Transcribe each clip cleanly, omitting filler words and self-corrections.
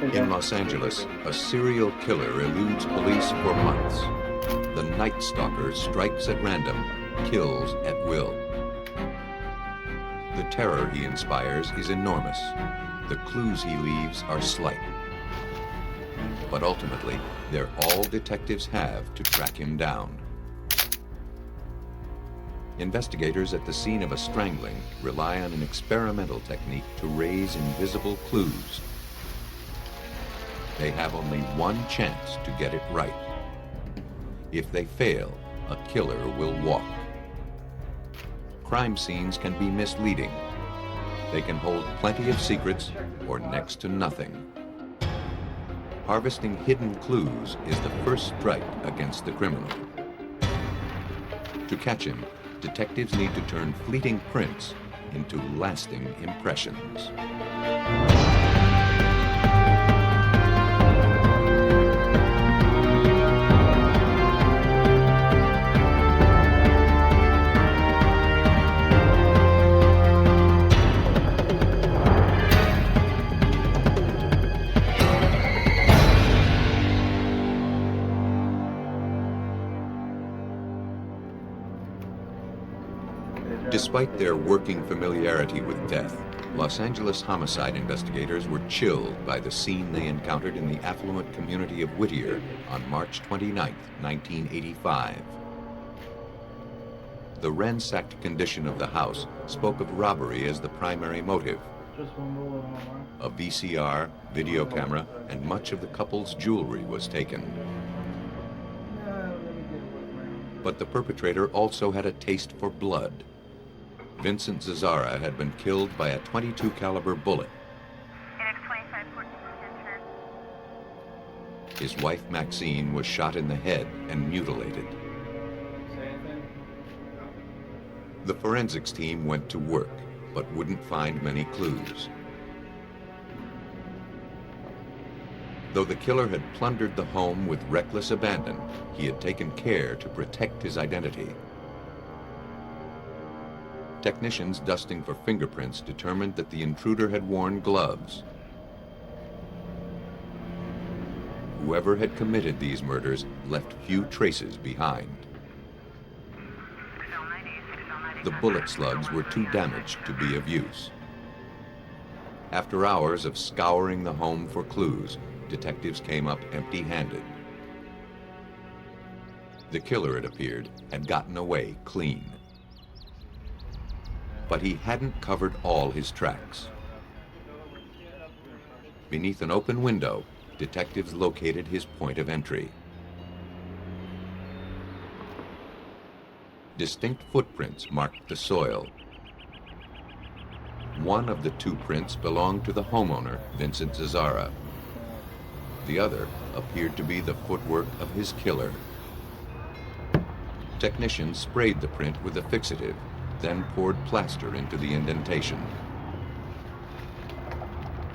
In Los Angeles, a serial killer eludes police for months. The Night Stalker strikes at random, kills at will. The terror he inspires is enormous. The clues he leaves are slight. But ultimately, they're all detectives have to track him down. Investigators at the scene of a strangling rely on an experimental technique to raise invisible clues. They have only one chance to get it right. If they fail, a killer will walk. Crime scenes can be misleading. They can hold plenty of secrets or next to nothing. Harvesting hidden clues is the first strike against the criminal. To catch him, detectives need to turn fleeting prints into lasting impressions. Despite their working familiarity with death, Los Angeles homicide investigators were chilled by the scene they encountered in the affluent community of Whittier on March 29, 1985. The ransacked condition of the house spoke of robbery as the primary motive. A VCR, video camera, and much of the couple's jewelry was taken. But the perpetrator also had a taste for blood. Vincent Zazzara had been killed by a .22 caliber bullet. His wife Maxine was shot in the head and mutilated. The forensics team went to work, but wouldn't find many clues. Though the killer had plundered the home with reckless abandon, he had taken care to protect his identity. Technicians dusting for fingerprints determined that the intruder had worn gloves. Whoever had committed these murders left few traces behind. The bullet slugs were too damaged to be of use. After hours of scouring the home for clues, detectives came up empty-handed. The killer, it appeared, had gotten away clean. But he hadn't covered all his tracks. Beneath an open window, detectives located his point of entry. Distinct footprints marked the soil. One of the two prints belonged to the homeowner, Vincent Zazzara. The other appeared to be the footwork of his killer. Technicians sprayed the print with a fixative, then poured plaster into the indentation.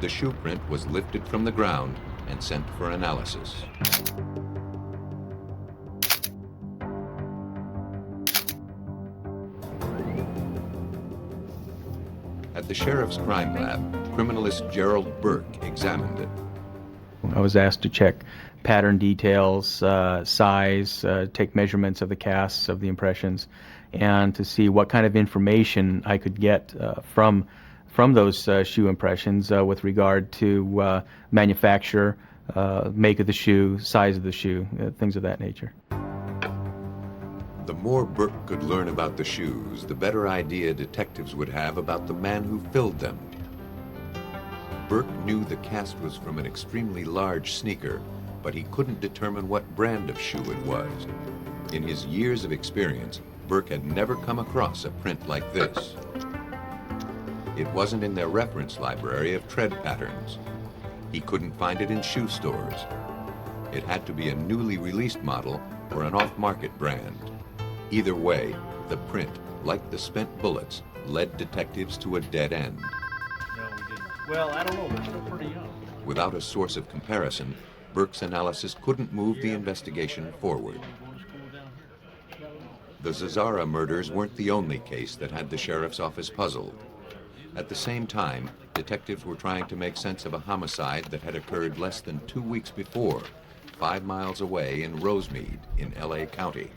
The shoe print was lifted from the ground and sent for analysis. At the sheriff's crime lab, criminalist Gerald Burke examined it. I was asked to check pattern details, size, take measurements of the casts of the impressions, and to see what kind of information I could get from those shoe impressions with regard to manufacturer, make of the shoe, size of the shoe, things of that nature. The more Burke could learn about the shoes, the better idea detectives would have about the man who filled them. Burke knew the cast was from an extremely large sneaker, but he couldn't determine what brand of shoe it was. In his years of experience, Burke had never come across a print like this. It wasn't in their reference library of tread patterns. He couldn't find it in shoe stores. It had to be a newly released model or an off-market brand. Either way, the print, like the spent bullets, led detectives to a dead end. No, we didn't. Well, I don't know. They're still pretty young. Without a source of comparison, Burke's analysis couldn't move the investigation forward. The Zazzara murders weren't the only case that had the sheriff's office puzzled. At the same time, detectives were trying to make sense of a homicide that had occurred less than 2 weeks before, 5 miles away in Rosemead in L.A. County.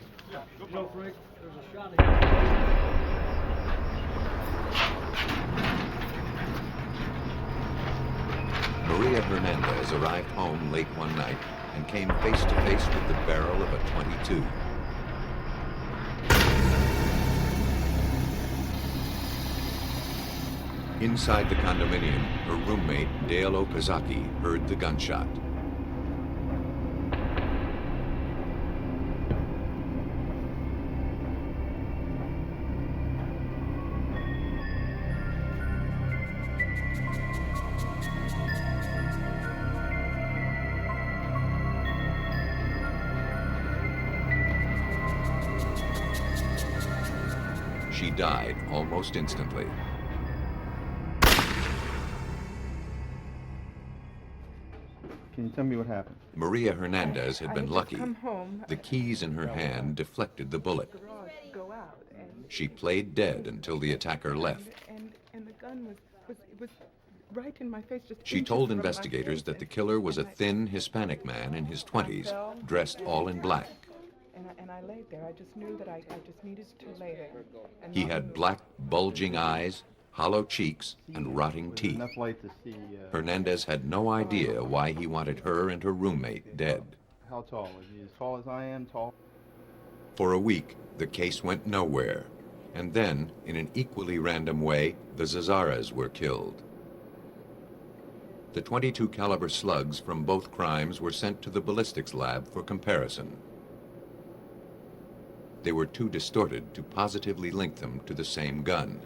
No, Frank, there's a shot here. Maria Hernandez arrived home late one night and came face to face with the barrel of a .22. Inside the condominium, her roommate, Dale Okazaki, heard the gunshot. She died almost instantly. Can you tell me what happened? Maria Hernandez had been lucky. Come home. The keys in her hand deflected the bullet. Go out, and She played dead until the attacker left. and the gun was right in my face. Just She inches told from my investigators face, that the and- killer was a and I- thin Hispanic man in his 20s, dressed all in black. And I laid there. I just knew that I just needed to lay there. And He not had move. black, bulging eyes, hollow cheeks, and rotting teeth. Enough light to see. Hernandez had no idea why he wanted her and her roommate dead. How tall? Is he as tall as I am? Tall? For a week, the case went nowhere. And then, in an equally random way, the Zazaras were killed. The .22 caliber slugs from both crimes were sent to the ballistics lab for comparison. They were too distorted to positively link them to the same gun.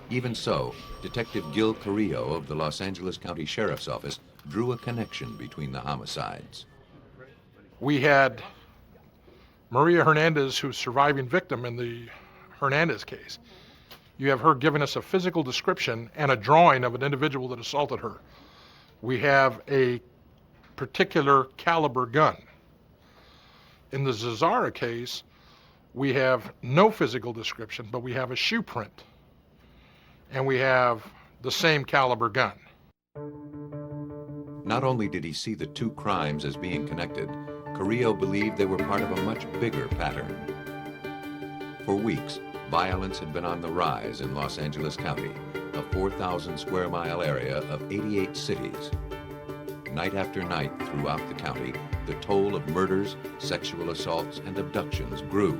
Even so, Detective Gil Carrillo of the Los Angeles County Sheriff's Office drew a connection between the homicides. We had Maria Hernandez, who's surviving victim in the Hernandez case. You have her giving us a physical description and a drawing of an individual that assaulted her. We have a particular caliber gun. In the Zazara case, we have no physical description, but we have a shoe print. And we have the same caliber gun. Not only did he see the two crimes as being connected, Carrillo believed they were part of a much bigger pattern. For weeks, violence had been on the rise in Los Angeles County, a 4,000 square mile area of 88 cities. Night after night throughout the county, the toll of murders, sexual assaults, and abductions grew.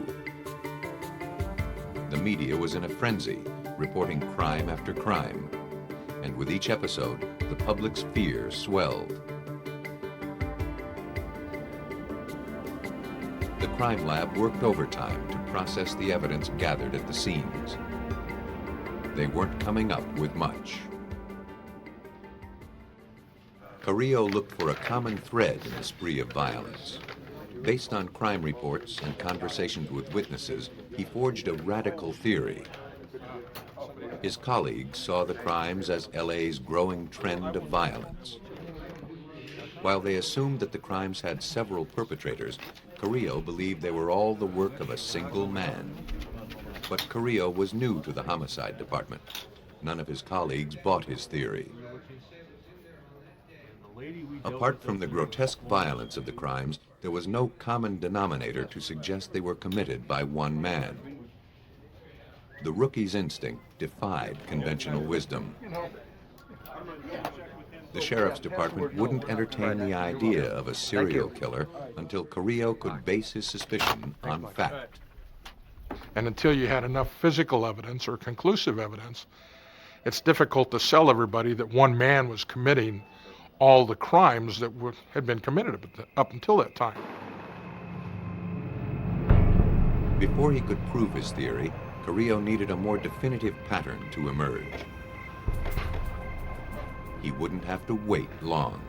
The media was in a frenzy, reporting crime after crime. And with each episode, the public's fear swelled. The crime lab worked overtime to process the evidence gathered at the scenes. They weren't coming up with much. Carrillo looked for a common thread in the spree of violence. Based on crime reports and conversations with witnesses, he forged a radical theory. His colleagues saw the crimes as LA's growing trend of violence. While they assumed that the crimes had several perpetrators, Carrillo believed they were all the work of a single man. But Carrillo was new to the homicide department. None of his colleagues bought his theory. Apart from the grotesque violence of the crimes, there was no common denominator to suggest they were committed by one man. The rookie's instinct defied conventional wisdom. The sheriff's department wouldn't entertain the idea of a serial killer until Carrillo could base his suspicion on fact. And until you had enough physical evidence or conclusive evidence, it's difficult to sell everybody that one man was committing all the crimes that had been committed up until that time. Before he could prove his theory, Carrillo needed a more definitive pattern to emerge. He wouldn't have to wait long.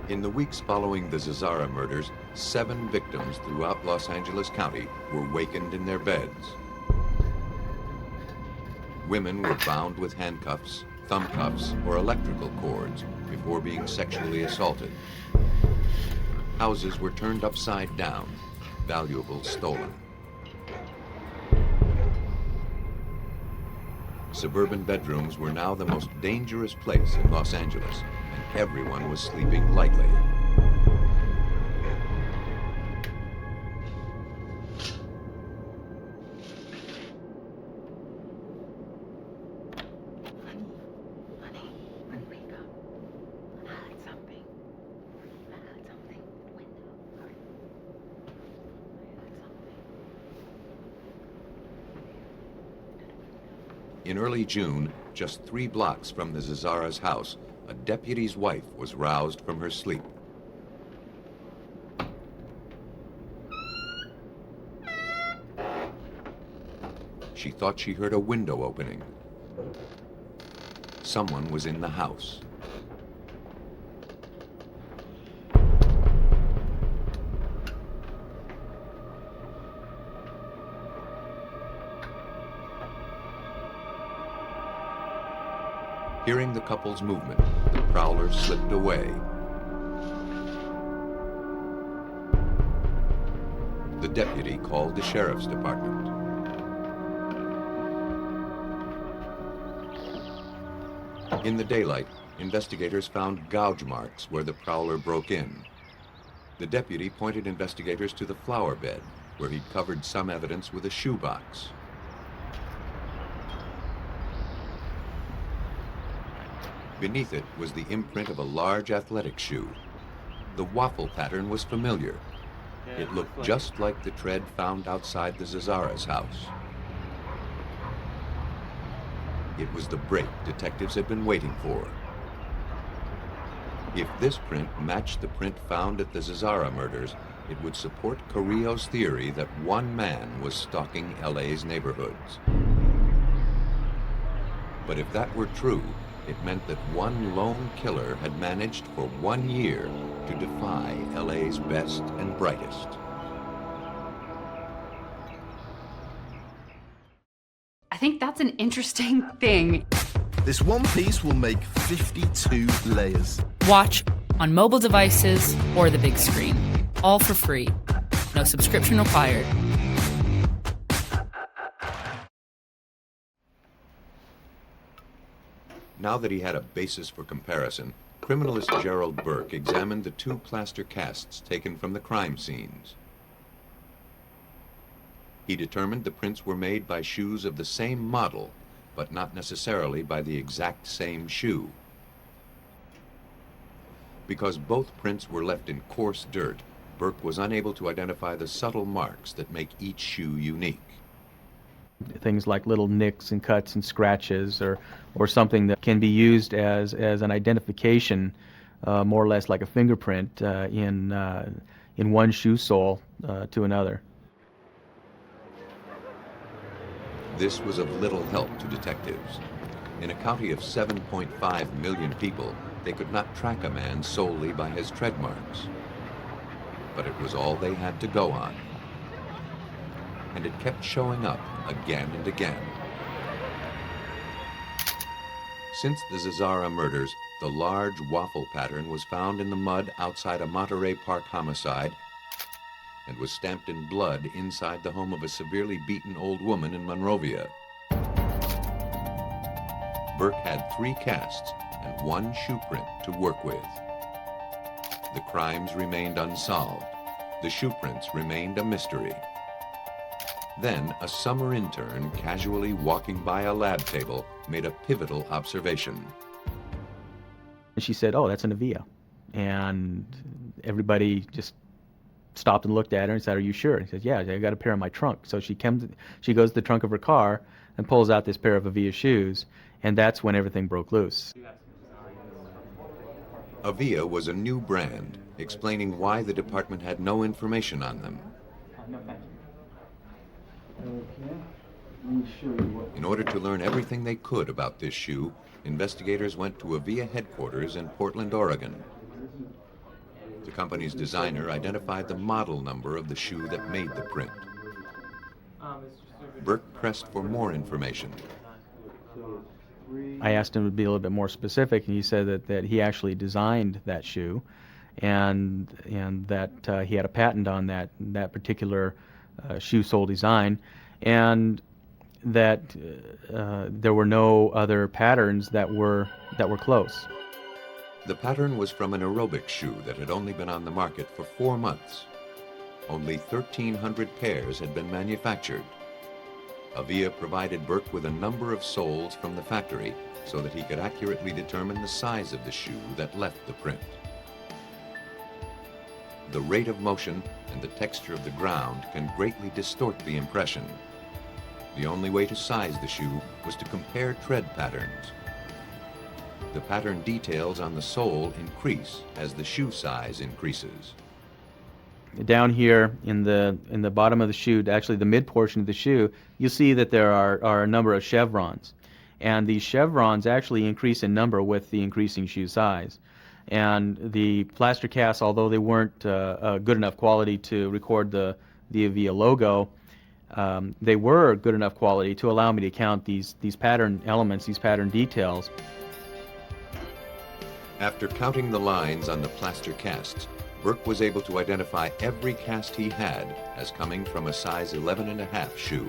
In the weeks following the Zazara murders, 7 victims throughout Los Angeles County were wakened in their beds. Women were bound with handcuffs, thumb cuffs, or electrical cords before being sexually assaulted. Houses were turned upside down. valuables stolen. Suburban bedrooms were now the most dangerous place in Los Angeles, and everyone was sleeping lightly. In early June, just 3 blocks from the Zazara's house, a deputy's wife was roused from her sleep. She thought she heard a window opening. Someone was in the house. Hearing the couple's movement, the prowler slipped away. The deputy called the sheriff's department. In the daylight, investigators found gouge marks where the prowler broke in. The deputy pointed investigators to the flower bed, where he'd covered some evidence with a shoebox. Beneath it was the imprint of a large athletic shoe. The waffle pattern was familiar. It looked just like the tread found outside the Zazara's house. It was the break detectives had been waiting for. If this print matched the print found at the Zazara murders, it would support Carrillo's theory that one man was stalking LA's neighborhoods. But if that were true, it meant that one lone killer had managed for 1 year to defy LA's best and brightest. I think that's an interesting thing. This one piece will make 52 layers. Watch on mobile devices or the big screen. All for free. No subscription required. Now that he had a basis for comparison, criminalist Gerald Burke examined the 2 plaster casts taken from the crime scenes. He determined the prints were made by shoes of the same model, but not necessarily by the exact same shoe. Because both prints were left in coarse dirt, Burke was unable to identify the subtle marks that make each shoe unique. Things like little nicks and cuts and scratches, or something that can be used as an identification, more or less like a fingerprint in one shoe sole to another. This was of little help to detectives. In a county of 7.5 million people, they could not track a man solely by his tread marks. But it was all they had to go on. And it kept showing up again and again. Since the Zazara murders, the large waffle pattern was found in the mud outside a Monterey Park homicide and was stamped in blood inside the home of a severely beaten old woman in Monrovia. Burke had 3 casts and 1 shoe print to work with. The crimes remained unsolved. The shoe prints remained a mystery. Then, a summer intern casually walking by a lab table made a pivotal observation. And she said, "Oh, that's an Avia." And everybody just stopped and looked at her and said, "Are you sure?" And she said, "Yeah, I got a pair in my trunk." So she goes to the trunk of her car and pulls out this pair of Avia shoes, and that's when everything broke loose. Avia was a new brand, explaining why the department had no information on them. In order to learn everything they could about this shoe, investigators went to Avia headquarters in Portland, Oregon. The company's designer identified the model number of the shoe that made the print. Burke pressed for more information. I asked him to be a little bit more specific, and he said that he actually designed that shoe, and that he had a patent on that particular shoe sole design, and that there were no other patterns that were close. The pattern was from an aerobic shoe that had only been on the market for 4 months. Only 1,300 pairs had been manufactured. Avia provided Burke with a number of soles from the factory so that he could accurately determine the size of the shoe that left the print. The rate of motion and the texture of the ground can greatly distort the impression. The only way to size the shoe was to compare tread patterns. The pattern details on the sole increase as the shoe size increases. Down here in the bottom of the shoe, actually the mid portion of the shoe, you'll see that there are a number of chevrons. And these chevrons actually increase in number with the increasing shoe size. And the plaster casts, although they weren't good enough quality to record the Avia logo, they were good enough quality to allow me to count these pattern elements, these pattern details. After counting the lines on the plaster casts, Burke was able to identify every cast he had as coming from a size 11.5 shoe.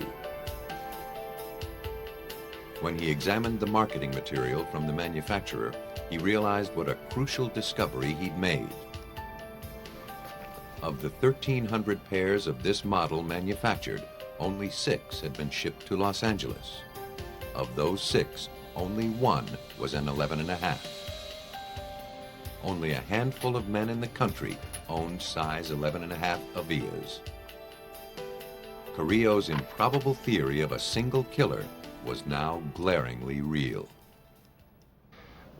When he examined the marketing material from the manufacturer, he realized what a crucial discovery he'd made. Of the 1,300 pairs of this model manufactured, only 6 had been shipped to Los Angeles. Of those 6, only 1 was an 11.5. Only a handful of men in the country owned size 11.5 Avias. Carrillo's improbable theory of a single killer was now glaringly real.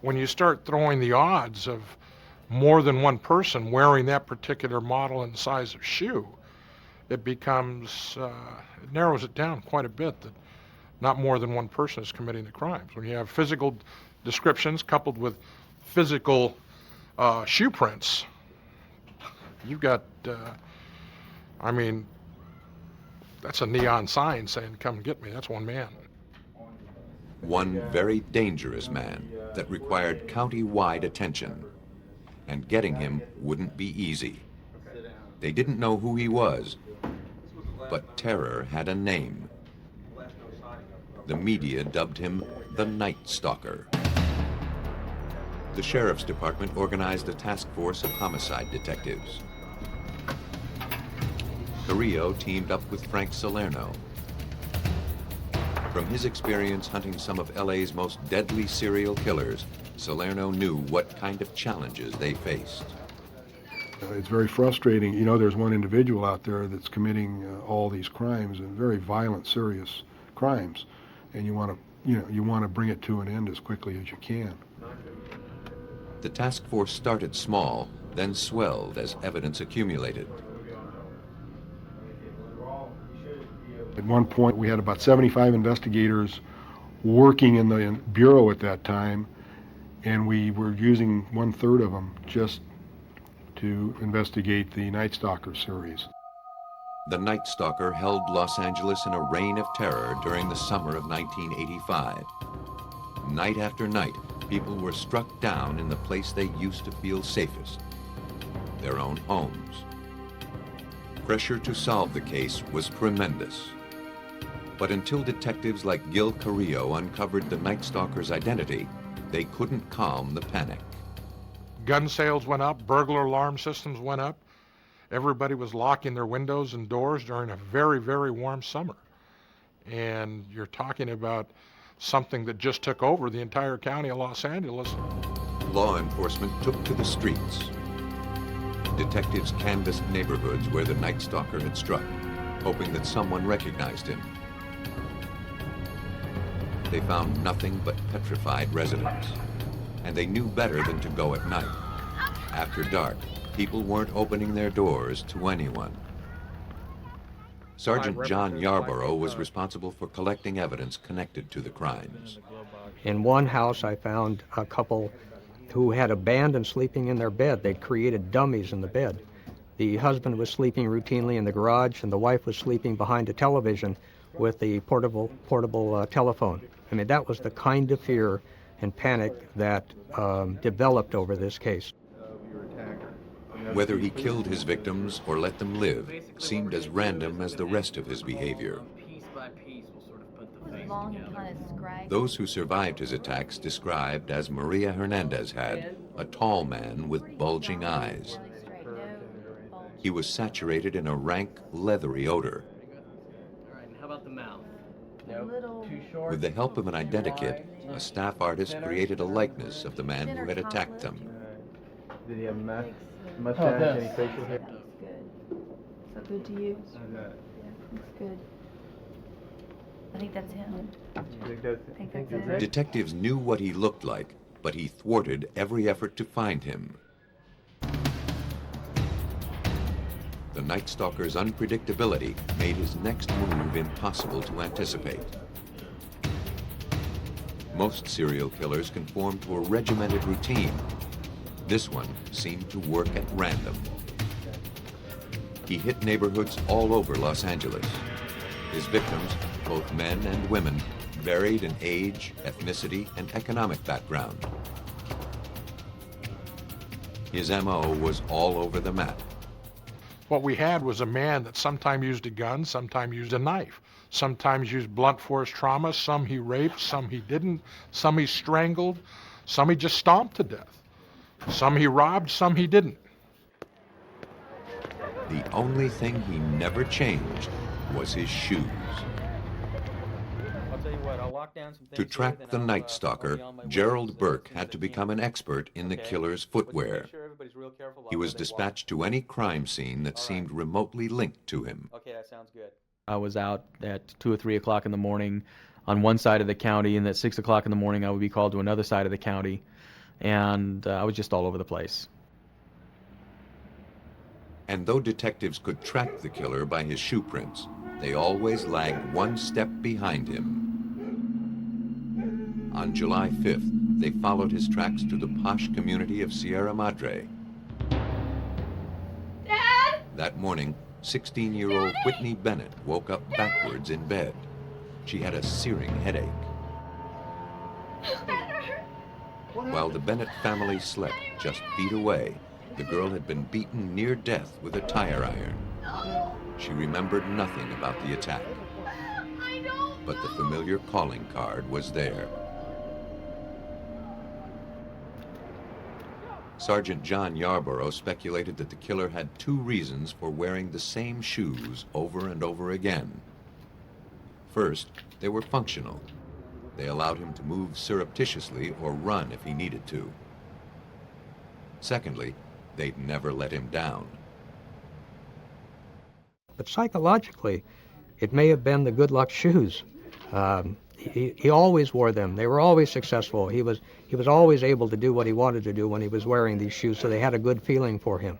When you start throwing the odds of more than one person wearing that particular model and size of shoe, it becomes, it narrows it down quite a bit that not more than one person is committing the crimes. When you have physical descriptions coupled with physical shoe prints, you've got, I mean, that's a neon sign saying, come get me. That's one man. One very dangerous man that required county-wide attention. And getting him wouldn't be easy. They didn't know who he was, but terror had a name. The media dubbed him the Night Stalker. The Sheriff's Department organized a task force of homicide detectives. Carrillo teamed up with Frank Salerno. From his experience hunting some of LA's most deadly serial killers, Salerno knew what kind of challenges they faced. It's very frustrating. You know, there's one individual out there that's committing all these crimes, and very violent, serious crimes, and you want to bring it to an end as quickly as you can. The task force started small, then swelled as evidence accumulated. At one point, we had about 75 investigators working in the bureau at that time, and we were using 1/3 of them just to investigate the Night Stalker series. The Night Stalker held Los Angeles in a reign of terror during the summer of 1985. Night after night, people were struck down in the place they used to feel safest, their own homes. Pressure to solve the case was tremendous. But until detectives like Gil Carrillo uncovered the Night Stalker's identity, they couldn't calm the panic. Gun sales went up, burglar alarm systems went up. Everybody was locking their windows and doors during a very, very warm summer. And you're talking about something that just took over the entire county of Los Angeles. Law enforcement took to the streets. Detectives canvassed neighborhoods where the Night Stalker had struck, hoping that someone recognized him. They found nothing but petrified residents, and they knew better than to go at night. After dark, people weren't opening their doors to anyone. Sergeant John Yarborough was responsible for collecting evidence connected to the crimes. In one house, I found a couple who had abandoned sleeping in their bed. They'd created dummies in the bed. The husband was sleeping routinely in the garage, and the wife was sleeping behind a television with the portable telephone. I mean, that was the kind of fear and panic that developed over this case. Whether he killed his victims or let them live seemed as random as the rest of his behavior. Those who survived his attacks described, as Maria Hernandez had, a tall man with bulging eyes. He was saturated in a rank, leathery odor. How about the mouth? With the help of an identikit, a staff artist created a likeness of the man who had attacked them. Did he have a mustache, any facial hair? So good to you? Yeah, it's good. I think that's him. I think that's it. Detectives knew what he looked like, but he thwarted every effort to find him. The Night Stalker's unpredictability made his next move impossible to anticipate. Most serial killers conform to a regimented routine. This one seemed to work at random. He hit neighborhoods all over Los Angeles. His victims, both men and women, varied in age, ethnicity, and economic background. His MO was all over the map. What we had was a man that sometimes used a gun, sometimes used a knife, sometimes used blunt force trauma, some he raped, some he didn't, some he strangled, some he just stomped to death, some he robbed, some he didn't. The only thing he never changed was his shoes. I'll tell you what, I'll lock down some things To track the Night Stalker, Gerald Burke had to become an expert in the killer's footwear. He was dispatched to any crime scene that seemed remotely linked to him. Okay, that sounds good. I was out at 2 or 3 o'clock in the morning on one side of the county, and at 6 o'clock in the morning I would be called to another side of the county, and I was just all over the place. And though detectives could track the killer by his shoe prints, they always lagged one step behind him. On July 5th, they followed his tracks to the posh community of Sierra Madre. Dad! That morning, 16-year-old Whitney Bennett woke up backwards in bed. She had a searing headache. While the Bennett family slept just feet away, the girl had been beaten near death with a tire iron. She remembered nothing about the attack, but the familiar calling card was there. Sergeant John Yarborough speculated that the killer had two reasons for wearing the same shoes over and over again. First, they were functional. They allowed him to move surreptitiously or run if he needed to. Secondly, they'd never let him down. But psychologically, it may have been the good luck shoes. He always wore them. They were always successful. He was always able to do what he wanted to do when he was wearing these shoes, so they had a good feeling for him.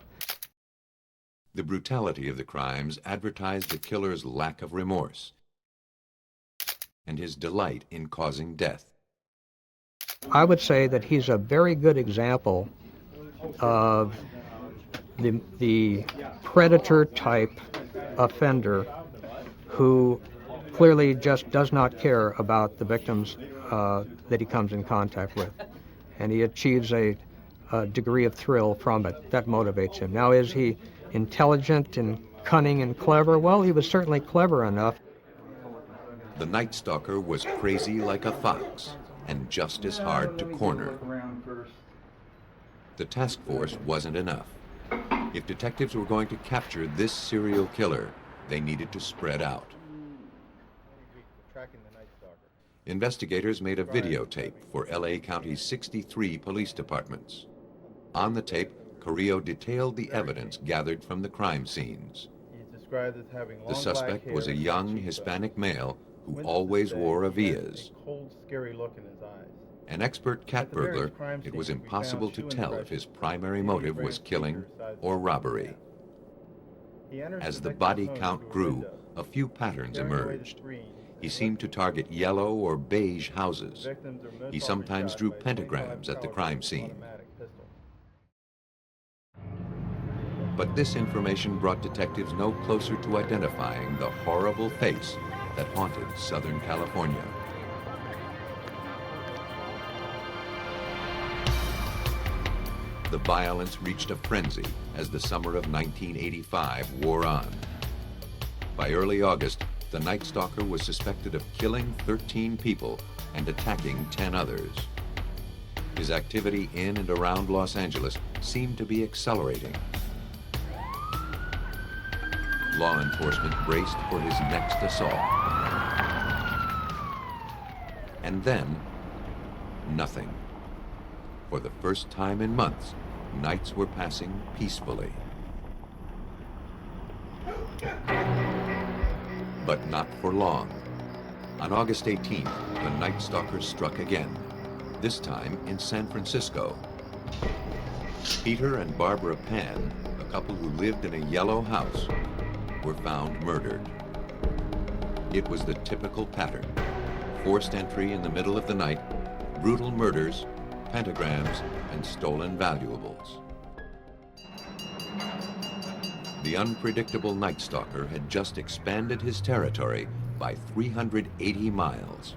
The brutality of the crimes advertised the killer's lack of remorse and his delight in causing death. I would say that he's a very good example of the predator-type offender who clearly just does not care about the victims that he comes in contact with. And he achieves a degree of thrill from it. That motivates him. Now, is he intelligent and cunning and clever? Well, he was certainly clever enough. The Night Stalker was crazy like a fox and just as hard to corner. The task force wasn't enough. If detectives were going to capture this serial killer, they needed to spread out. Investigators made a videotape for LA County's 63 police departments. On the tape, Carrillo detailed the evidence gathered from the crime scenes. The suspect was a young Hispanic male who always wore Avias. An expert cat burglar, it was impossible to tell if his primary motive was killing or robbery. As the body count grew, a few patterns emerged. He seemed to target yellow or beige houses. He sometimes drew pentagrams at the crime scene. But this information brought detectives no closer to identifying the horrible face that haunted Southern California. the violence reached a frenzy as the summer of 1985 wore on. By early August, the Night Stalker was suspected of killing 13 people and attacking 10 others. His activity in and around Los Angeles seemed to be accelerating. Law enforcement braced for his next assault. And then, nothing. For the first time in months, nights were passing peacefully. But not for long. On August 18th, the Night Stalker struck again, this time in San Francisco. Peter and Barbara Pan, a couple who lived in a yellow house, were found murdered. It was the typical pattern: forced entry in the middle of the night, brutal murders, pentagrams, and stolen valuables. The unpredictable Night Stalker had just expanded his territory by 380 miles.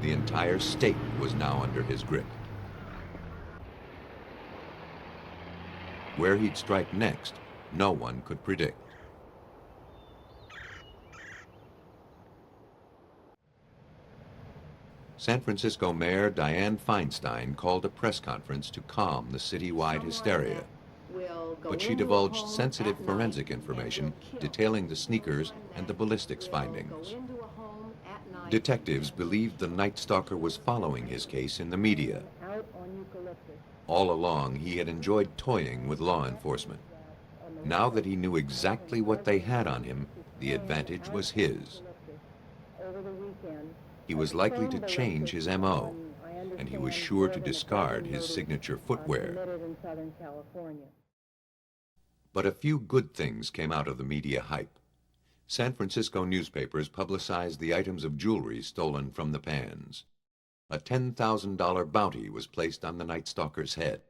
The entire state was now under his grip. Where he'd strike next, no one could predict. San Francisco Mayor Dianne Feinstein called a press conference to calm the citywide hysteria. But she divulged sensitive forensic information detailing the sneakers and the ballistics findings. Detectives believed the Night Stalker was following his case in the media. All along, he had enjoyed toying with law enforcement. Now that he knew exactly what they had on him, the advantage was his. He was likely to change his MO, and he was sure to discard his signature footwear. But a few good things came out of the media hype. San Francisco newspapers publicized the items of jewelry stolen from the Pans. A $10,000 bounty was placed on the Night Stalker's head.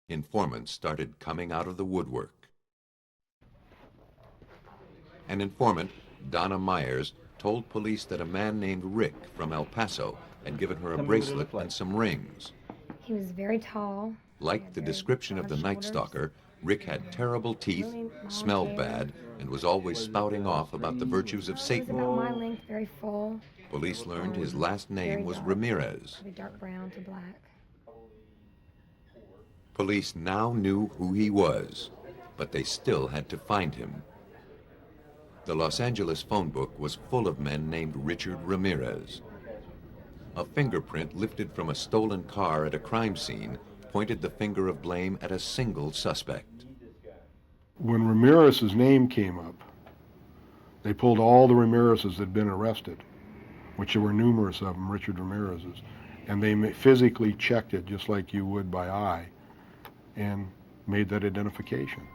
Informants started coming out of the woodwork. An informant, Donna Myers, told police that a man named Rick from El Paso had given her a bracelet and some rings. He was very tall. Like the description of the Night Stalker, Rick had terrible teeth, smelled bad, and was always spouting off about the virtues of Satan. He was about my length, very full. Police learned his last name was Ramirez. Very dark brown to black. Police now knew who he was, but they still had to find him. The Los Angeles phone book was full of men named Richard Ramirez. A fingerprint lifted from a stolen car at a crime scene pointed the finger of blame at a single suspect. When Ramirez's name came up, they pulled all the Ramirez's that had been arrested, which there were numerous of them, Richard Ramirez's, and they physically checked it just like you would by eye and made that identification.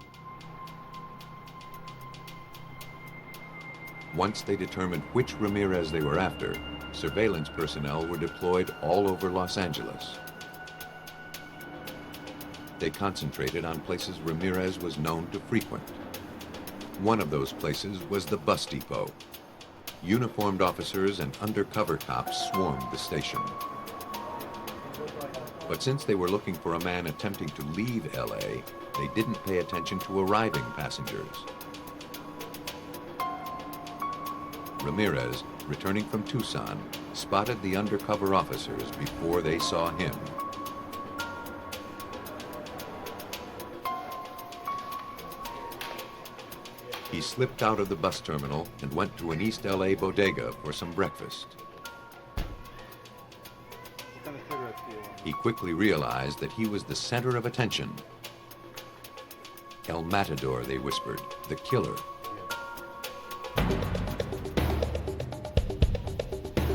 Once they determined which Ramirez they were after, surveillance personnel were deployed all over Los Angeles. They concentrated on places Ramirez was known to frequent. One of those places was the bus depot. Uniformed officers and undercover cops swarmed the station. But since they were looking for a man attempting to leave LA, they didn't pay attention to arriving passengers. Ramirez, returning from Tucson, spotted the undercover officers before they saw him. He slipped out of the bus terminal and went to an East LA bodega for some breakfast. He quickly realized that he was the center of attention. El Matador, they whispered, the killer.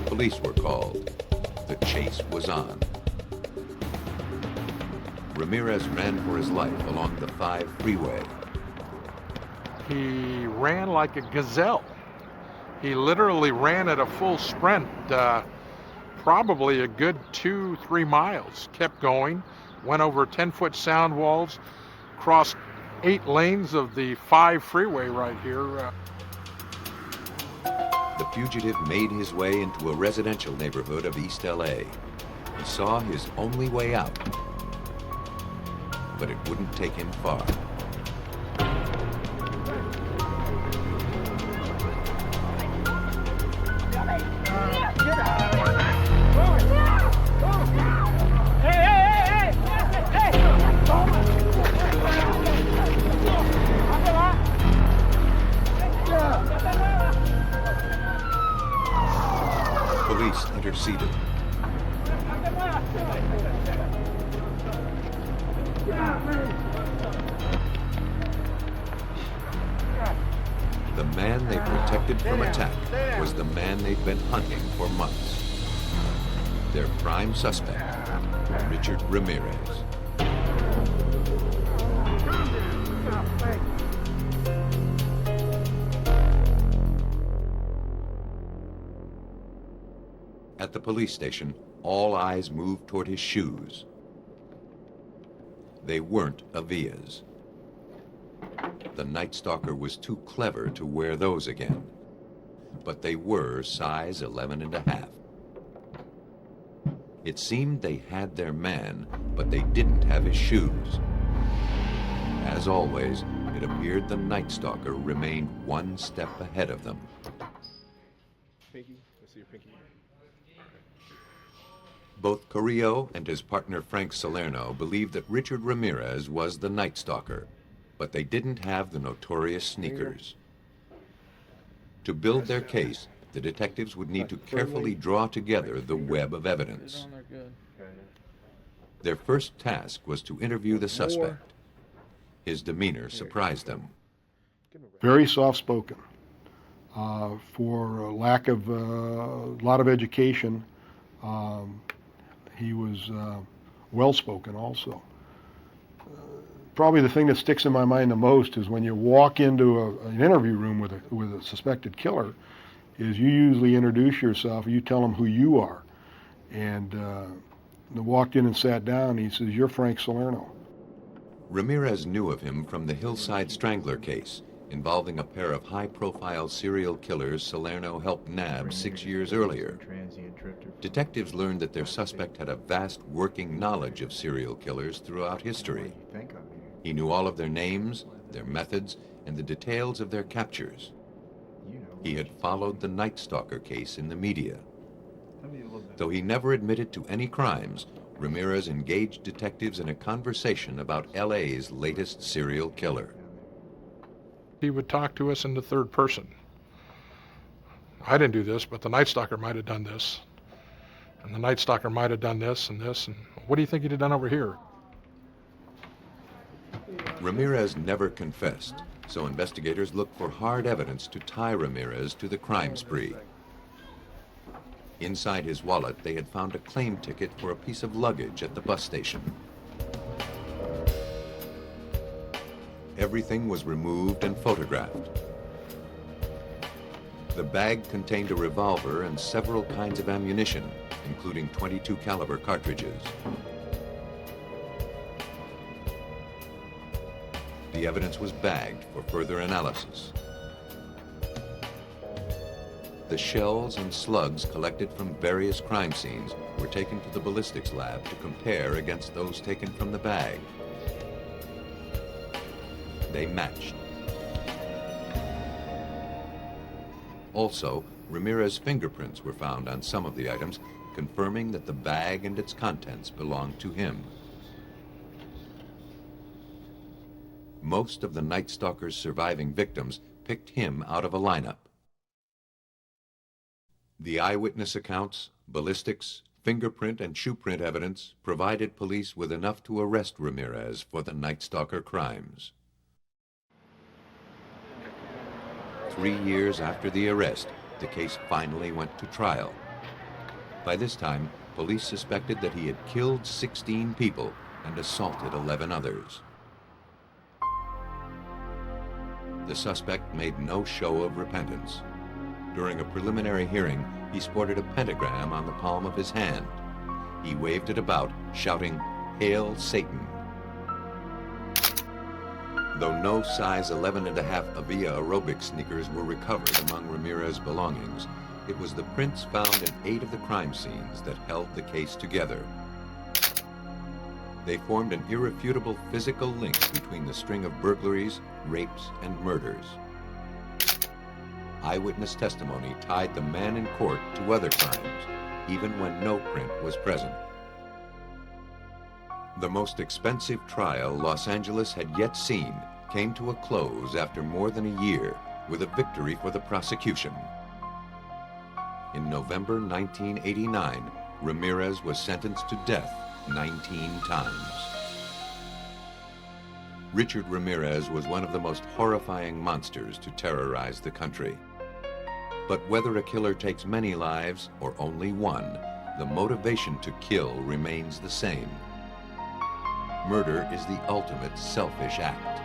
Police were called. The chase was on. Ramirez ran for his life along the 5 freeway. He ran like a gazelle. He literally ran at a full sprint, probably a good 2-3 miles. Kept going, went over 10-foot sound walls, crossed 8 lanes of the 5 freeway right here. The fugitive made his way into a residential neighborhood of East LA. He saw his only way out, but it wouldn't take him far. Police interceded. The man they protected from attack was the man they'd been hunting for months. Their prime suspect, Richard Ramirez. At the police station, all eyes moved toward his shoes. They weren't Avia's. The Night Stalker was too clever to wear those again, but they were size 11.5. It seemed they had their man, but they didn't have his shoes. As always, it appeared the Night Stalker remained one step ahead of them. Pinky, let's see your pinky. Both Carrillo and his partner Frank Salerno believed that Richard Ramirez was the Night Stalker, but they didn't have the notorious sneakers. To build their case, the detectives would need to carefully draw together the web of evidence. Their first task was to interview the suspect. His demeanor surprised them. Very soft-spoken. For lack of a lot of education, he was well-spoken also. Probably the thing that sticks in my mind the most is when you walk into an interview room with a suspected killer, is you usually introduce yourself, you tell them who you are. And they walked in and sat down, and he says, "You're Frank Salerno." Ramirez knew of him from the Hillside Strangler case, involving a pair of high-profile serial killers Salerno helped nab 6 years earlier. Detectives learned that their suspect had a vast working knowledge of serial killers throughout history. He knew all of their names, their methods, and the details of their captures. He had followed the Night Stalker case in the media. Though he never admitted to any crimes, Ramirez engaged detectives in a conversation about LA's latest serial killer. He would talk to us in the third person. I didn't do this, but the Night Stalker might have done this. And the Night Stalker might have done this and this, and what do you think he'd have done over here? Ramirez never confessed, so investigators looked for hard evidence to tie Ramirez to the crime spree. Inside his wallet, they had found a claim ticket for a piece of luggage at the bus station. Everything was removed and photographed. The bag contained a revolver and several kinds of ammunition, including .22 caliber cartridges. The evidence was bagged for further analysis. The shells and slugs collected from various crime scenes were taken to the ballistics lab to compare against those taken from the bag. They matched. Also, Ramirez's fingerprints were found on some of the items, confirming that the bag and its contents belonged to him. Most of the Night Stalker's surviving victims picked him out of a lineup. The eyewitness accounts, ballistics, fingerprint, and shoe print evidence provided police with enough to arrest Ramirez for the Night Stalker crimes. 3 years after the arrest, the case finally went to trial. By this time, police suspected that he had killed 16 people and assaulted 11 others. The suspect made no show of repentance. During a preliminary hearing, he sported a pentagram on the palm of his hand. He waved it about, shouting, "Hail Satan." Though no size 11.5 Avia aerobic sneakers were recovered among Ramirez's belongings, It was the prints found in 8 of the crime scenes that held the case together. They formed an irrefutable physical link between the string of burglaries, rapes, and murders. Eyewitness testimony tied the man in court to other crimes, even when no print was present. The most expensive trial Los Angeles had yet seen came to a close after more than a year with a victory for the prosecution. In November 1989, Ramirez was sentenced to death 19 times. Richard Ramirez was one of the most horrifying monsters to terrorize the country. But whether a killer takes many lives or only one, the motivation to kill remains the same. Murder is the ultimate selfish act.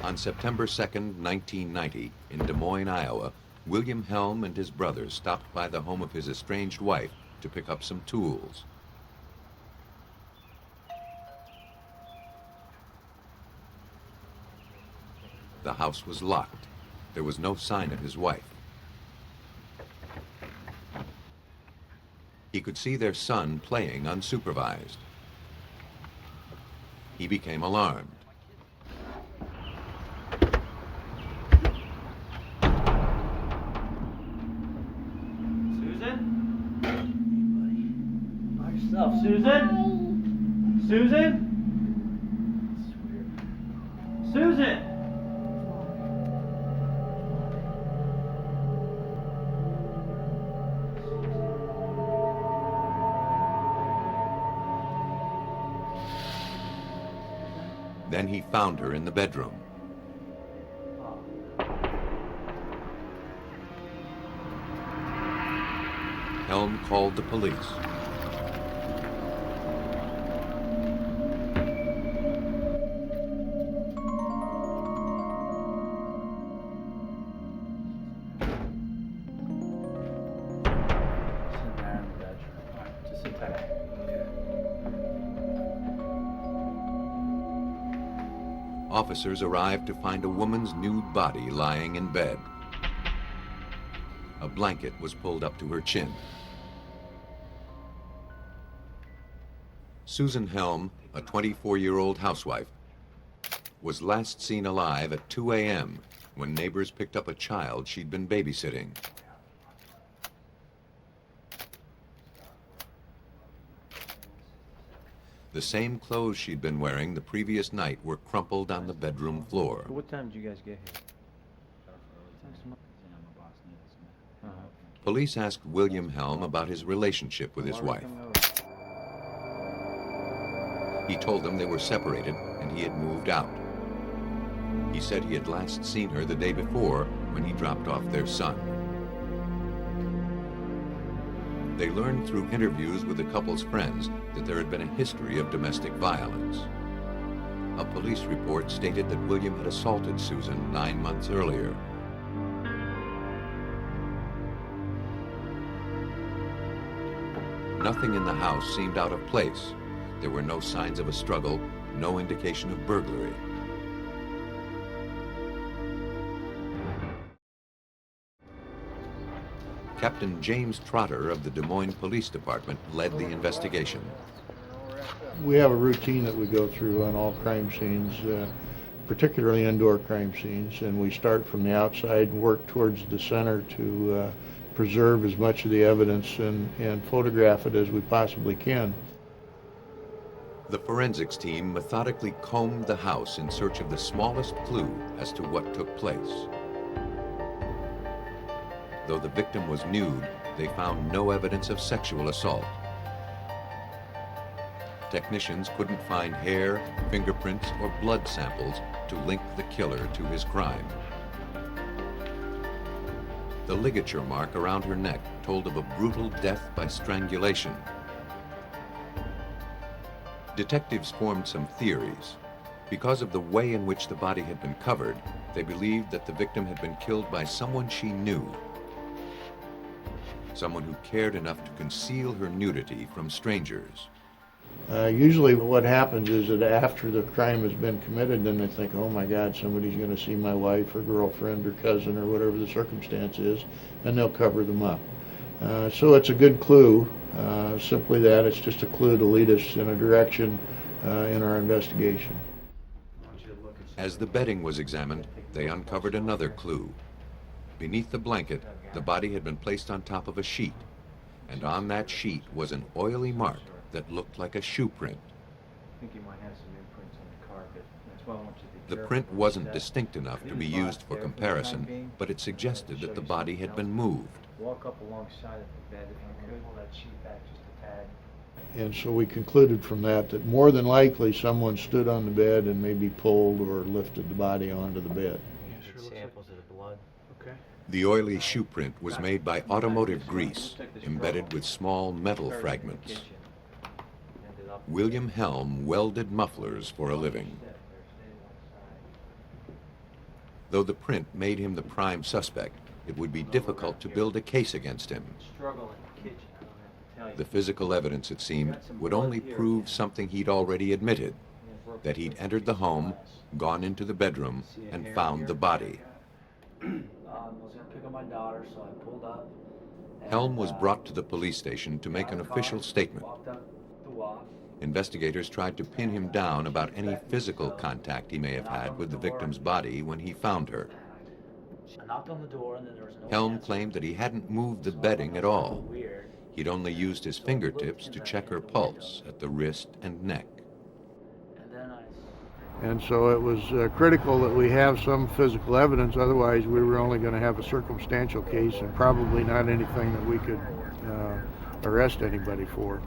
On September 2nd, 1990, in Des Moines, Iowa, William Helm and his brother stopped by the home of his estranged wife to pick up some tools. The house was locked. There was no sign of his wife. He could see their son playing unsupervised. He became alarmed. Susan? Susan? Susan? Then he found her in the bedroom. Helm called the police. Officers arrived to find a woman's nude body lying in bed. A blanket was pulled up to her chin. Susan Helm, a 24-year-old housewife, was last seen alive at 2 a.m. when neighbors picked up a child she'd been babysitting. The same clothes she'd been wearing the previous night were crumpled on the bedroom floor. What time did you guys get here? Police asked William Helm about his relationship with his wife. He told them they were separated and he had moved out. He said he had last seen her the day before when he dropped off their son. They learned through interviews with the couple's friends that there had been a history of domestic violence. A police report stated that William had assaulted Susan 9 months earlier. Nothing in the house seemed out of place. There were no signs of a struggle, no indication of burglary. Captain James Trotter of the Des Moines Police Department led the investigation. We have a routine that we go through on all crime scenes, particularly indoor crime scenes, and we start from the outside and work towards the center to preserve as much of the evidence and photograph it as we possibly can. The forensics team methodically combed the house in search of the smallest clue as to what took place. Though the victim was nude, they found no evidence of sexual assault. Technicians couldn't find hair, fingerprints, or blood samples to link the killer to his crime. The ligature mark around her neck told of a brutal death by strangulation. Detectives formed some theories. Because of the way in which the body had been covered, they believed that the victim had been killed by someone she knew. Someone who cared enough to conceal her nudity from strangers. Usually what happens is that after the crime has been committed, then they think, oh my God, somebody's going to see my wife or girlfriend or cousin or whatever the circumstance is, and they'll cover them up. So it's a good clue, simply that. It's just a clue to lead us in a direction in our investigation. As the bedding was examined, they uncovered another clue. Beneath the blanket, the body had been placed on top of a sheet, and on that sheet was an oily mark that looked like a shoe print. I think you might have some imprints on the carpet. That's why I want you to be The careful print with wasn't that. distinct enough to be used for comparison, but it suggested that the body had been moved. Walk up alongside of the bed if you could. Pull that sheet back just a tad. And so we concluded from that more than likely someone stood on the bed and maybe pulled or lifted the body onto the bed. Samples of the blood. Okay. The oily shoe print was made by automotive grease, embedded with small metal fragments. William Helm welded mufflers for a living. Though the print made him the prime suspect, it would be difficult to build a case against him. The physical evidence, it seemed, would only prove something he'd already admitted, that he'd entered the home, gone into the bedroom, and found the body. I was going to pick up my daughter, so I pulled up. Helm was brought to the police station to make an official statement. Investigators tried to pin him down about any physical contact he may have had with the victim's body when he found her. I knocked on the door and then there was no Helm answer. claimed that he hadn't moved the bedding at all. He'd only used his fingertips to check her pulse at the wrist and neck. And so it was critical that we have some physical evidence, otherwise we were only going to have a circumstantial case and probably not anything that we could arrest anybody for.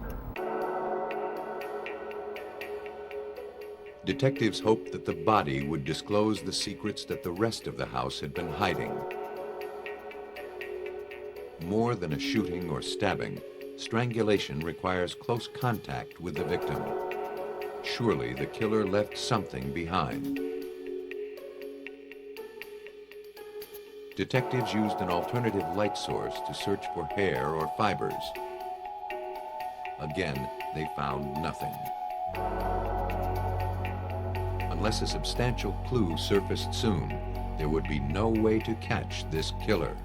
Detectives hoped that the body would disclose the secrets that the rest of the house had been hiding. More than a shooting or stabbing, strangulation requires close contact with the victim. Surely the killer left something behind. Detectives used an alternative light source to search for hair or fibers. Again, they found nothing. Unless a substantial clue surfaced soon, there would be no way to catch this killer.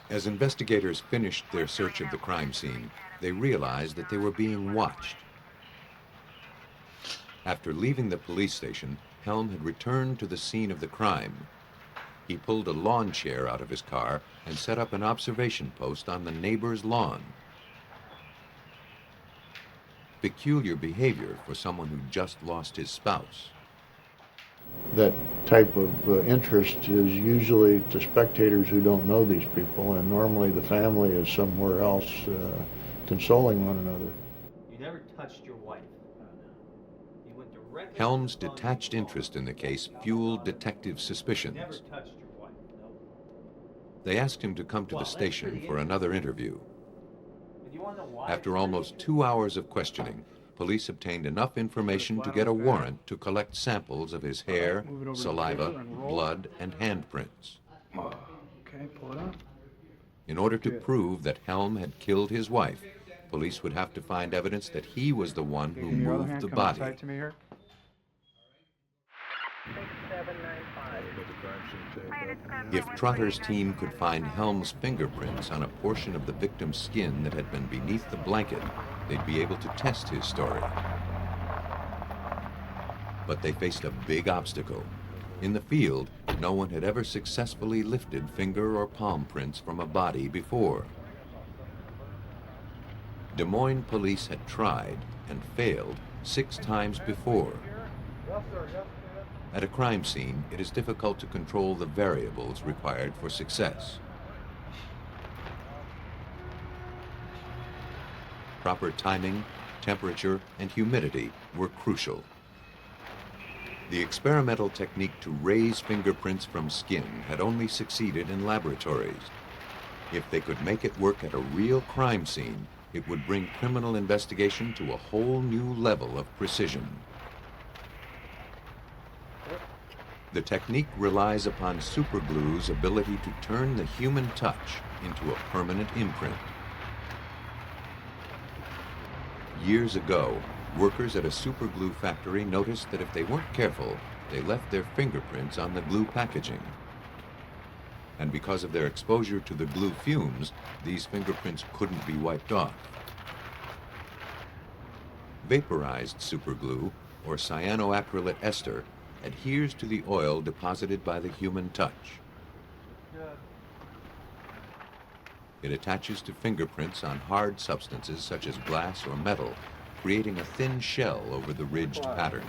As investigators finished their search of the crime scene, they realized that they were being watched. After leaving the police station, Helm had returned to the scene of the crime. He pulled a lawn chair out of his car and set up an observation post on the neighbor's lawn. Peculiar behavior for someone who just lost his spouse. That type of interest is usually to spectators who don't know these people, and normally the family is somewhere else consoling one another. You never touched your wife. You went directly. Helm's detached interest in the case fueled detective suspicions. Never touched your wife. No. They asked him to come to the station for another interview. You want to know why? After almost 2 hours of questioning, police obtained enough information to get a warrant to collect samples of his hair, saliva, blood, and handprints. Okay, pull it up. In order to prove that Helm had killed his wife, police would have to find evidence that he was the one who moved the body. If Trotter's team could find Helm's fingerprints on a portion of the victim's skin that had been beneath the blanket, they'd be able to test his story. But they faced a big obstacle. In the field, no one had ever successfully lifted finger or palm prints from a body before. Des Moines police had tried and failed 6 times before. At a crime scene, it is difficult to control the variables required for success. Proper timing, temperature, and humidity were crucial. The experimental technique to raise fingerprints from skin had only succeeded in laboratories. If they could make it work at a real crime scene, it would bring criminal investigation to a whole new level of precision. The technique relies upon superglue's ability to turn the human touch into a permanent imprint. Years ago, workers at a superglue factory noticed that if they weren't careful, they left their fingerprints on the glue packaging. And because of their exposure to the glue fumes, these fingerprints couldn't be wiped off. Vaporized superglue, or cyanoacrylate ester, adheres to the oil deposited by the human touch. It attaches to fingerprints on hard substances such as glass or metal, creating a thin shell over the ridged pattern.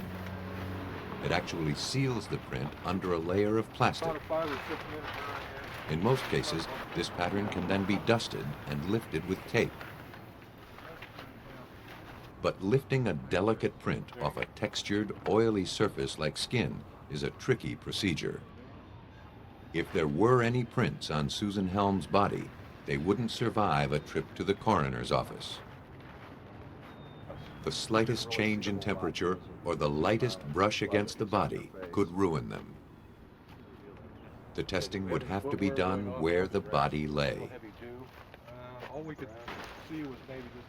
It actually seals the print under a layer of plastic. In most cases, this pattern can then be dusted and lifted with tape. But lifting a delicate print off a textured, oily surface like skin is a tricky procedure. If there were any prints on Susan Helm's body, they wouldn't survive a trip to the coroner's office. The slightest change in temperature or the lightest brush against the body could ruin them. The testing would have to be done where the body lay. All we could see was maybe just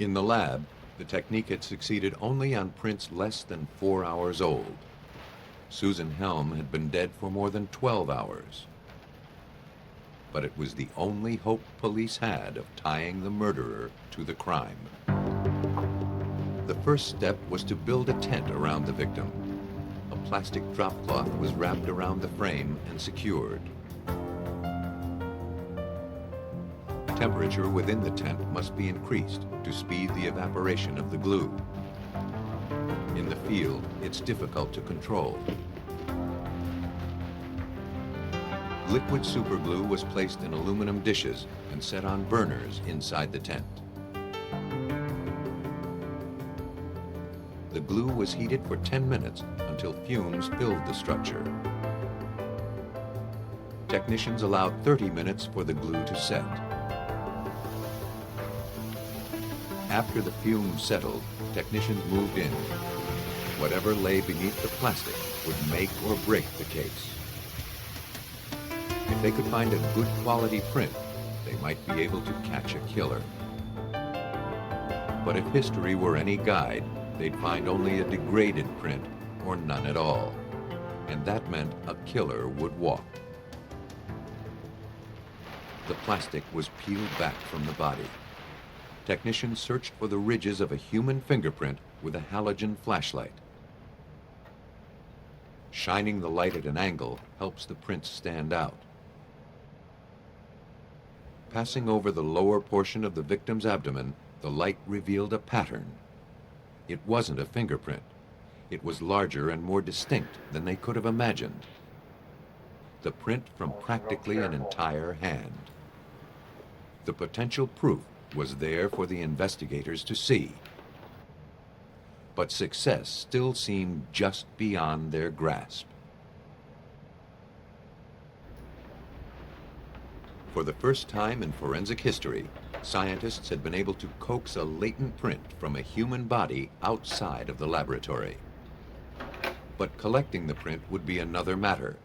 In the lab, the technique had succeeded only on prints less than 4 hours old. Susan Helm had been dead for more than 12 hours. But it was the only hope police had of tying the murderer to the crime. The first step was to build a tent around the victim. A plastic drop cloth was wrapped around the frame and secured. Temperature within the tent must be increased to speed the evaporation of the glue. In the field, it's difficult to control. Liquid superglue was placed in aluminum dishes and set on burners inside the tent. The glue was heated for 10 minutes until fumes filled the structure. Technicians allowed 30 minutes for the glue to set. After the fumes settled, technicians moved in. Whatever lay beneath the plastic would make or break the case. If they could find a good quality print, they might be able to catch a killer. But if history were any guide, they'd find only a degraded print or none at all. And that meant a killer would walk. The plastic was peeled back from the body. Technicians searched for the ridges of a human fingerprint with a halogen flashlight. Shining the light at an angle helps the prints stand out. Passing over the lower portion of the victim's abdomen, the light revealed a pattern. It wasn't a fingerprint. It was larger and more distinct than they could have imagined. The print from practically an entire hand. The potential proof was there for the investigators to see. But success still seemed just beyond their grasp. For the first time in forensic history, scientists had been able to coax a latent print from a human body outside of the laboratory. But collecting the print would be another matter.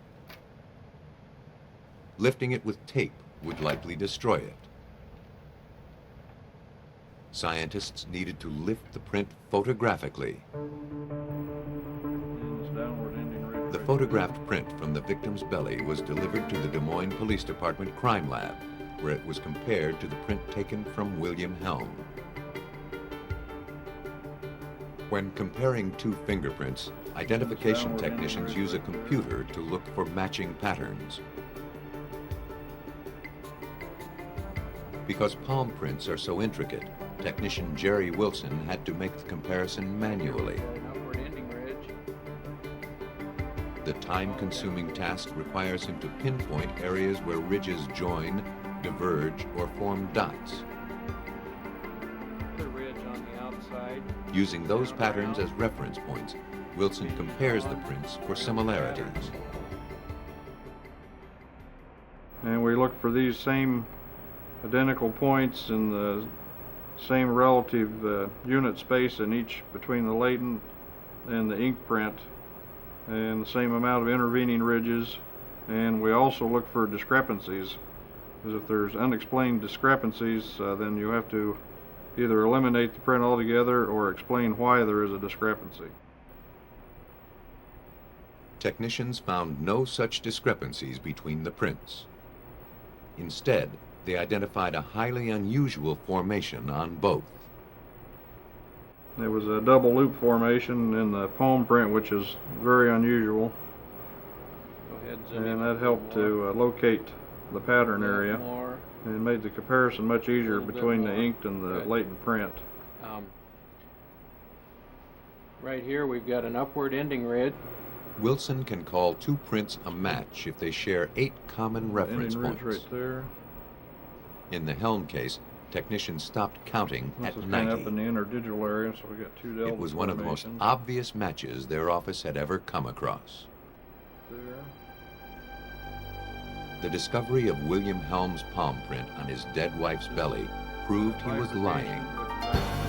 Lifting it with tape would likely destroy it. Scientists needed to lift the print photographically. The photographed print from the victim's belly was delivered to the Des Moines Police Department Crime Lab, where it was compared to the print taken from William Helm. When comparing two fingerprints, identification technicians use a computer to look for matching patterns. Because palm prints are so intricate, technician Jerry Wilson had to make the comparison manually. The time-consuming task requires him to pinpoint areas where ridges join, diverge, or form dots. The ridge on the outside. Using those patterns as reference points, Wilson compares the prints for similarities. And we look for these same identical points in the same relative unit space in each between the latent and the ink print and the same amount of intervening ridges. And we also look for discrepancies, because if there's unexplained discrepancies, then you have to either eliminate the print altogether or explain why there is a discrepancy. Technicians found no such discrepancies between the prints. Instead, they identified a highly unusual formation on both. It was a double loop formation in the palm print, which is very unusual. And that helped to locate the pattern area and made the comparison much easier between the inked and the latent print. Right here we've got an upward ending ridge. Wilson can call two prints a match if they share 8 common reference Ending points. ridge right there. In the Helm case, technicians stopped counting This at is 90. kind of up in the interdigital area, so we got 2 delta It was one of the most formations. obvious matches their office had ever come across. There. The discovery of William Helm's palm print on his dead wife's belly proved he was lying.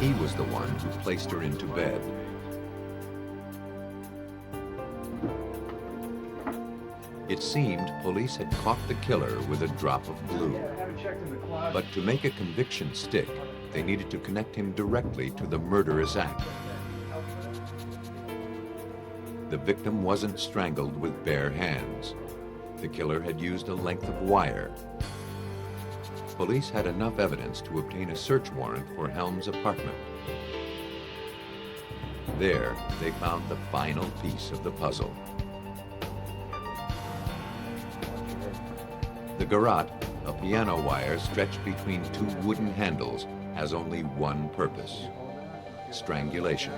He was the one who placed her into bed. It seemed police had caught the killer with a drop of glue. But to make a conviction stick, they needed to connect him directly to the murderous act. The victim wasn't strangled with bare hands. The killer had used a length of wire. Police had enough evidence to obtain a search warrant for Helm's apartment. There, they found the final piece of the puzzle. The garrote, a piano wire stretched between 2 wooden handles, has only one purpose: strangulation.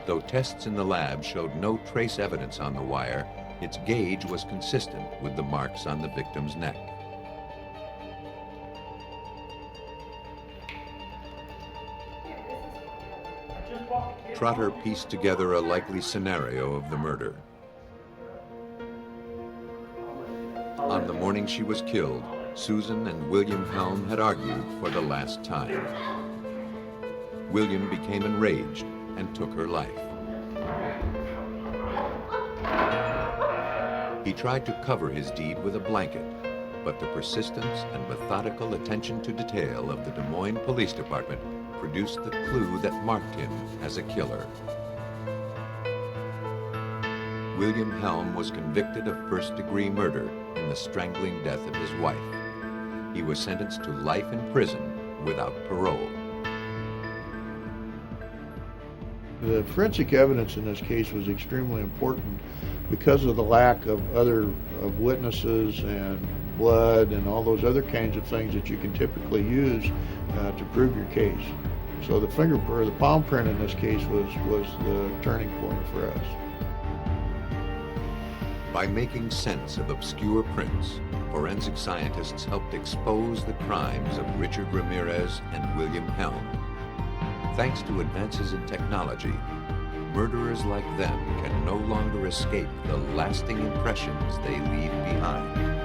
Though tests in the lab showed no trace evidence on the wire, its gauge was consistent with the marks on the victim's neck. Trotter pieced together a likely scenario of the murder. On the morning she was killed, Susan and William Helm had argued for the last time. William became enraged and took her life. He tried to cover his deed with a blanket, but the persistence and methodical attention to detail of the Des Moines Police Department produced the clue that marked him as a killer. William Helm was convicted of first-degree murder in the strangling death of his wife. He was sentenced to life in prison without parole. The forensic evidence in this case was extremely important because of the lack of witnesses and blood and all those other kinds of things that you can typically use to prove your case. So the fingerprint, the palm print in this case was the turning point for us. By making sense of obscure prints, forensic scientists helped expose the crimes of Richard Ramirez and William Helm. Thanks to advances in technology, murderers like them can no longer escape the lasting impressions they leave behind.